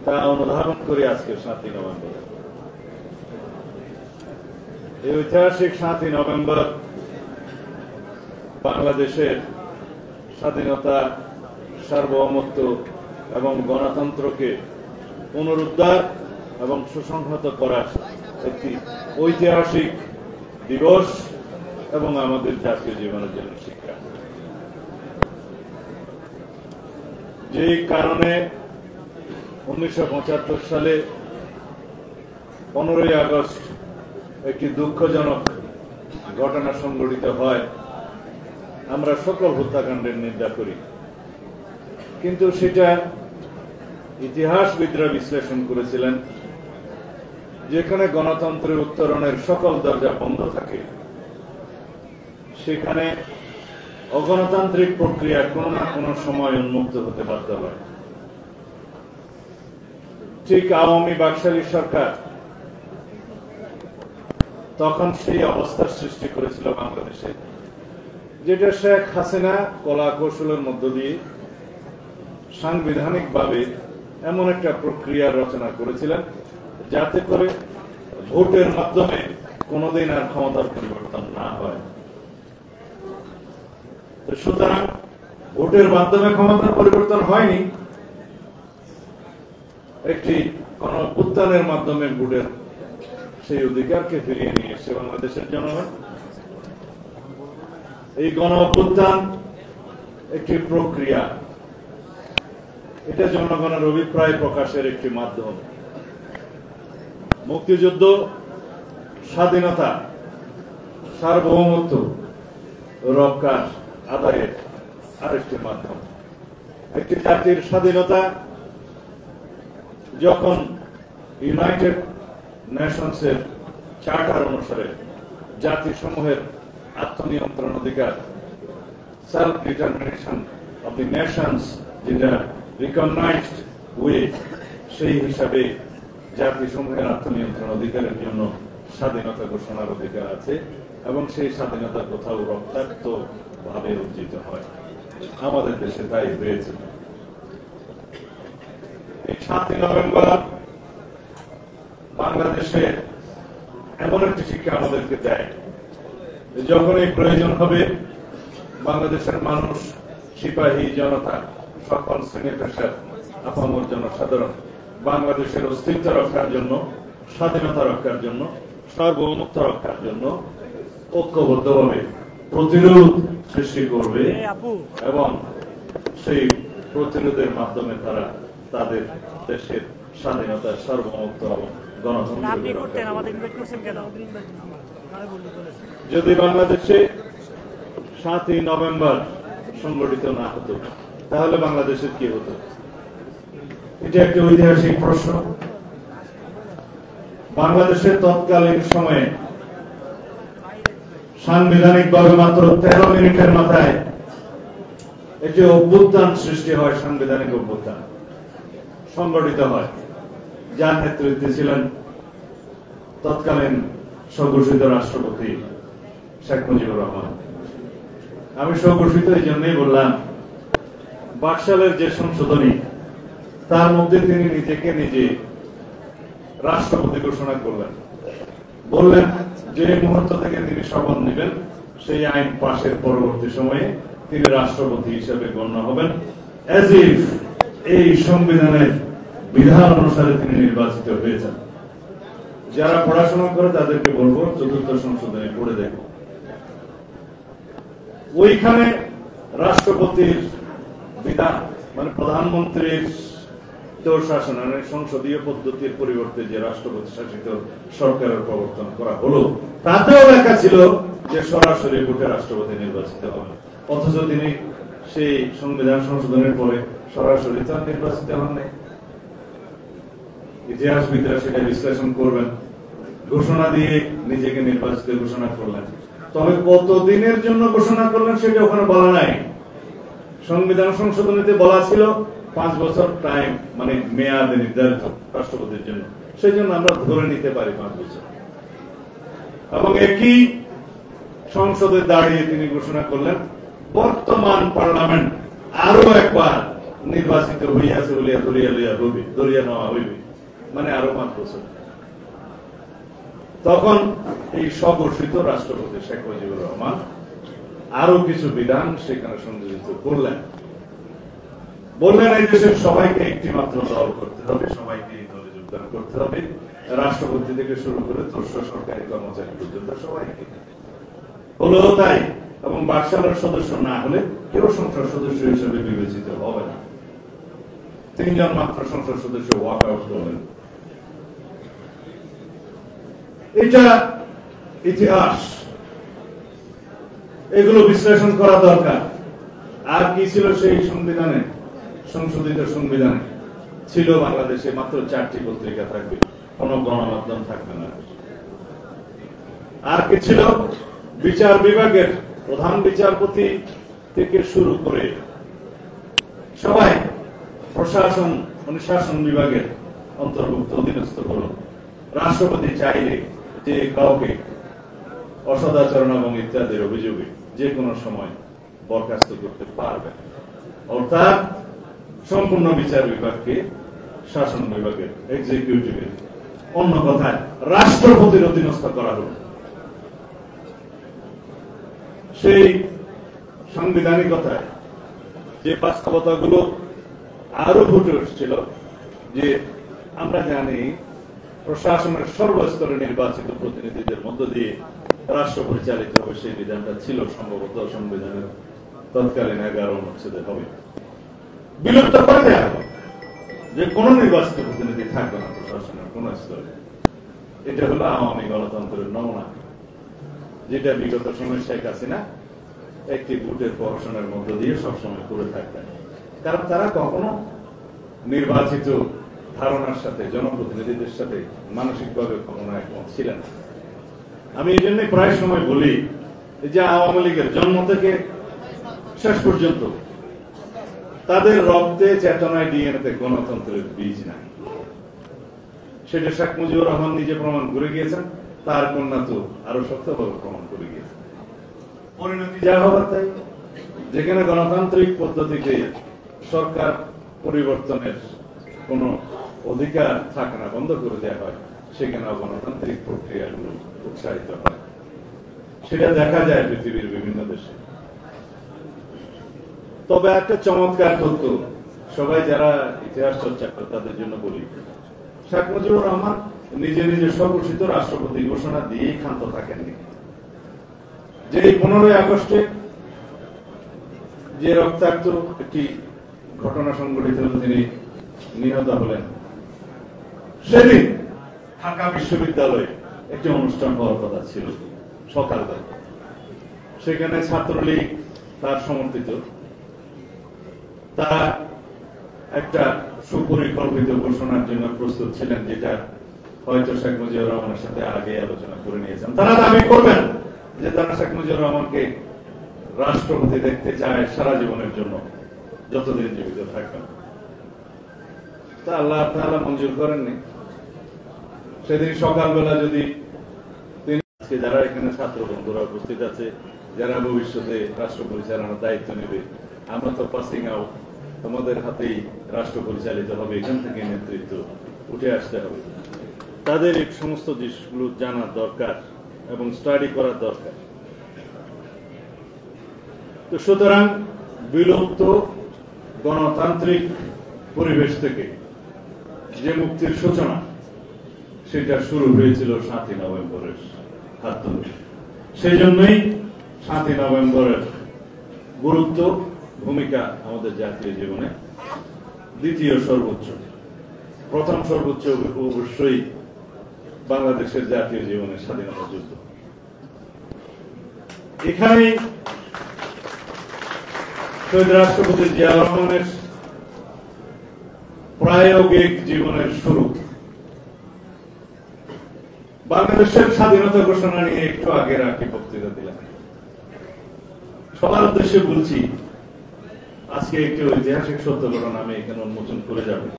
তা অনুধাবন করি আজকে 7ই নভেম্বর। এই ঐতিহাসিক 7ই নভেম্বর বাংলাদেশের স্বাধীনতা, সার্বভৌমত্ব এবং গণতন্ত্রকে পুনরুদ্ধার এবং সুসংহত করার একটি ঐতিহাসিক দিবস এবং আমাদের জাতীয় জীবনের জন্য শিক্ষা। যে কারণে 1975 সালে 15ই আগস্ট একটি দুঃখজনক ঘটনা সংঘটিত হয়, আমরা সকল হত্যাকাণ্ডের নিন্দা করি, কিন্তু সেটা ইতিহাসবিদরা বিশ্লেষণ করেছিলেন যেখানে গণতন্ত্রের উত্তরণের সকল দরজা বন্ধ থাকে সেখানে অগণতান্ত্রিক প্রক্রিয়া কোনো না কোনো সময় উন্মুক্ত হতে বাধ্য হয়। ঠিক আওয়ামী বাকশালী সরকার তখন সেই অবস্থার সৃষ্টি করেছিল বাংলাদেশে, যেটা শেখ হাসিনা কলা কৌশলের মধ্য দিয়ে সাংবিধানিকভাবে এমন একটা প্রক্রিয়া রচনা করেছিলেন যাতে করে ভোটের মাধ্যমে কোনোদিন আর ক্ষমতার পরিবর্তন না হয়। সুতরাং ভোটের মাধ্যমে ক্ষমতার পরিবর্তন হয়নি, একটি গণঅভ্যুত্থানের মাধ্যমে ভোটের সেই অধিকারকে ফিরিয়ে নিয়ে এসেছে বাংলাদেশের জনগণ। এই গণঅভ্যুত্থান একটি প্রক্রিয়া, এটা জনগণের অভিপ্রায় প্রকাশের একটি মাধ্যম। মুক্তিযুদ্ধ স্বাধীনতা, সার্বভৌমত্ব রক্ষার আদায়ের আরেকটি মাধ্যম। একটি জাতির স্বাধীনতা যখন ইউনাইটেড নেশনসের চার্টার অনুসারে জাতিসমূহের আত্মনিয়ন্ত্রণ অধিকার, self determination of the Nations, যেটা রিকগনাইজড উইথ, সেই হিসাবে জাতিসমূহের আত্মনিয়ন্ত্রণ অধিকারের জন্য স্বাধীনতা ঘোষণার অধিকার আছে এবং সেই স্বাধীনতা কোথাও রক্তাক্ত ভাবে অর্জিত হয়। আমাদের দেশে তাই হয়েছে। এই 7ই নভেম্বর বাংলাদেশে এমন একটি শিক্ষা আমাদেরকে দেয়, যখন এই প্রয়োজন হবে বাংলাদেশের মানুষ, সিপাহী জনতা, সকল শ্রেণী পেশার আপামর জনসাধারণ বাংলাদেশের অস্তিত্ব রক্ষার জন্য, স্বাধীনতা রক্ষার জন্য, সার্বভৌমত্ব রক্ষার জন্য ঐক্যবদ্ধভাবে প্রতিরোধ সৃষ্টি করবে এবং সেই প্রতিরোধের মাধ্যমে তারা তাদের দেশের স্বাধীনতা, সার্বভৌমত্ব এবং গণতন্ত্র। যদি বাংলাদেশে 7ই নভেম্বর সংগঠিত না হতো তাহলে বাংলাদেশের কি হতো? এটা একটি ঐতিহাসিক প্রশ্ন। বাংলাদেশের তৎকালীন সময়ে সাংবিধানিকভাবে মাত্র 13 মিনিটের মাথায় একটি অভ্যুত্থান সৃষ্টি হয়, সাংবিধানিক অভ্যুত্থান সংগঠিত হয়, যার নেতৃত্বে ছিলেন তৎকালীন স্বঘোষিত রাষ্ট্রপতি শেখ মুজিবুর রহমান। আমি স্বঘোষিত এই জন্যই বললাম, বাকশালের যে সংশোধনী, তার মধ্যে তিনি নিজেকে নিজে রাষ্ট্রপতি ঘোষণা করলেন, বললেন যে মুহূর্ত থেকে তিনি শপথ নেবেন সেই আইন পাশের পরবর্তী সময়ে তিনি রাষ্ট্রপতি হিসেবে গণ্য হবেন, এজ ইফ এই সংবিধানের বিধান অনুসারে তিনি নির্বাচিত হয়েছেন। যারা পড়াশোনা করে তাদেরকে বলবো 4th সংশোধনী পড়ে দেখো। ওইখানে রাষ্ট্রপতির বিধান মানে প্রধানমন্ত্রীর শাসন, সংসদীয় পদ্ধতির পরিবর্তে যে রাষ্ট্রপতি শাসিত সরকারের প্রবর্তন করা হলো, তাতেও লেখা ছিল যে সরাসরি ভোটে রাষ্ট্রপতি নির্বাচিত হবে, অথচ তিনি সেই সংবিধান সংশোধনের পরে সরাসরি তার নির্বাচিত হন নাই। ইতিহাসবিদরা সেটা বিশ্লেষণ করবেন, ঘোষণা দিয়ে নিজেকে নির্বাচিত ঘোষণা করলেন, তবে কতদিনের জন্য ঘোষণা করলেন সেটা ওখানে বলা নাই। সংবিধান সংশোধনীতে বলা ছিল 5 বছর টাইম, মানে মেয়াদ নির্ধারিত রাষ্ট্রপতির জন্য, সেই জন্য আমরা ধরে নিতে পারি 5 বছর। এবং একই সংসদে দাঁড়িয়ে তিনি ঘোষণা করলেন বর্তমান পার্লামেন্ট আরো একবার নির্বাচিত হইয়াছে বলিয়া ধরিয়া লইয়া হইবে, ধরিয়া নেওয়া হইবে, মানে আরো 5 বছর। তখন এই স্বঘোষিত রাষ্ট্রপতি শেখ মুজিবুর রহমান আরো কিছু বিধান সেখানে সংযোজিত করলেন। বললেন এই দেশের সবাইকে একটি মাত্র দল করতে হবে, সবাইকে এই দলে যোগদান করতে হবে, রাষ্ট্রপতি থেকে শুরু করে তুর্ষ সরকারি কর্মচারী পর্যন্ত সবাইকে। হলো তাই, এবং বাকশালের সদস্য না হলে কেউ সংসদ সদস্য হিসেবে বিবেচিত হবে না। 3 জন মাত্র সংসদ সদস্য ওয়াক আউট করলেন। এটা ইতিহাস, এগুলো বিশ্লেষণ করা দরকার। আর কি ছিল সেই সংবিধানে, সংশোধিত সংবিধানে? ছিল বাংলাদেশে মাত্র 4টি পত্রিকা থাকবে, কোন গণমাধ্যম থাকবে না। আর কি ছিল? বিচার বিভাগের প্রধান বিচারপতি থেকে শুরু করে সবাই প্রশাসন অনুশাসন বিভাগের অন্তর্ভুক্ত, অধীনস্থ হল। রাষ্ট্রপতি চাইলে যে কাউকে অসদাচরণ এবং ইত্যাদির অভিযোগে যে কোনো সময় বরখাস্ত করতে পারবে, অর্থাৎ সম্পূর্ণ বিচার বিভাগকে শাসন বিভাগের, এক্সিকিউটিভের, অন্য কথায় রাষ্ট্রপতির অধীনস্থ করা হল। সেই সাংবিধানিকতায় যে বাস্তবতাগুলো আরো ফুটে উঠছিল, যে আমরা জানি প্রশাসনের সর্বস্তরে নির্বাচিত প্রতিনিধিদের মধ্য দিয়ে রাষ্ট্র পরিচালিত হবে, সেই বিধানটা ছিল সম্ভবত সংবিধানের তৎকালীন 11 অনুচ্ছেদে হবে। বিলুপ্ত করে দেওয়া হবে যে কোন নির্বাচিত প্রতিনিধি থাকবে না প্রশাসনের কোন স্তরে। এটা হলো আওয়ামী গণতন্ত্রের নমুনা, যেটা বিগত সময় শেখ হাসিনা একটি ভোটের প্রহসনের মধ্য দিয়ে সবসময় করে থাকতেন। কারণ তারা কখনো নির্বাচিত ধারণার সাথে, জনপ্রতিনিধিদের সাথে মানসিকভাবে কখনো একমত ছিলেন। আমি এই জন্য প্রায় সময় বলি যে আওয়ামী লীগের জন্ম থেকে শেষ পর্যন্ত তাদের রক্তে, চেতনায়, ডিএনএতে গণতন্ত্রের বীজ নাই। সেটা শেখ মুজিবুর রহমান নিজে প্রমাণ করে গিয়েছেন, তার কন্যা তো আরো শক্তভাবে প্রমাণ করে গিয়েছেন। পরিণতি যা হবার তাই, যেখানে গণতান্ত্রিক পদ্ধতিতে সরকার পরিবর্তনের কোন অধিকার থাকে না, বন্ধ করে দেওয়া হয়, সেখানে গণতান্ত্রিক প্রক্রিয়াগুলো উৎসাহিত হয়। সেটা দেখা যায় পৃথিবীর বিভিন্ন দেশে। তবে একটা চমৎকার তথ্য, সবাই যারা ইতিহাস চর্চা করে তাদের জন্য বলি, শেখ মুজিবুর রহমান নিজে নিজে স্বঘোষিত রাষ্ট্রপতি ঘোষণা দিয়েই ক্ষান্ত থাকেননি। যে 15 আগস্টে যে রক্তাক্ত একটি ঘটনা সংঘটিত হল, তিনি নিহত হলেন, সেদিন ঢাকা বিশ্ববিদ্যালয়ে একটি অনুষ্ঠান হওয়ার কথা ছিল সকালবেলা। সেখানে ছাত্রলীগ তার সমর্থিত, তারা একটা সুপরিকল্পিত ঘোষণার জন্য প্রস্তুত ছিলেন, যেটা হয়তো শেখ মুজিবুর রহমানের সাথে আগে আলোচনা করে নিয়েছেন। তারা দাবি করবেন যে তারা শেখ মুজিবুর রহমানকে রাষ্ট্রপতি দেখতে চায় সারা জীবনের জন্য, যতদিন জীবিত থাকবেন। তা আল্লাহ তাআলা মঞ্জুর করেননি। সেদিন সকালবেলা যদি তিনি, যারা এখানে ছাত্র বন্ধুরা উপস্থিত আছে, যারা ভবিষ্যতে রাষ্ট্র পরিচালনার দায়িত্ব নেবে, আমরা তো পাসিং আউট, তোমাদের হাতেই রাষ্ট্র পরিচালিত হবে, এখান থেকে নেতৃত্ব উঠে আসতে হবে, তাদের এই সমস্ত জিনিসগুলো জানার দরকার এবং স্টাডি করার দরকার। তো সুতরাং বিলুপ্ত গণতান্ত্রিক পরিবেশ থেকে যে মুক্তির সূচনা, সেটা শুরু হয়েছিল 7ই নভেম্বরের হাত ধরে। সেই জন্যই 7ই নভেম্বরের গুরুত্ব, ভূমিকা আমাদের জাতীয় জীবনে দ্বিতীয় সর্বোচ্চ। প্রথম সর্বোচ্চ অবশ্যই বাংলাদেশের জাতীয় জীবনের স্বাধীনতা যুদ্ধ। এখানে শহীদ রাষ্ট্রপতি জিয়া রহমানের প্রায়োগিক জীবনের শুরু। বাংলাদেশের স্বাধীনতা ঘোষণা নিয়ে একটু আগে রাখি বক্তৃতা দিলাম। সবার উদ্দেশ্যে বলছি, আজকে একটি ঐতিহাসিক সত্য ঘটনা আমি এখানে উন্মোচন করে যাব।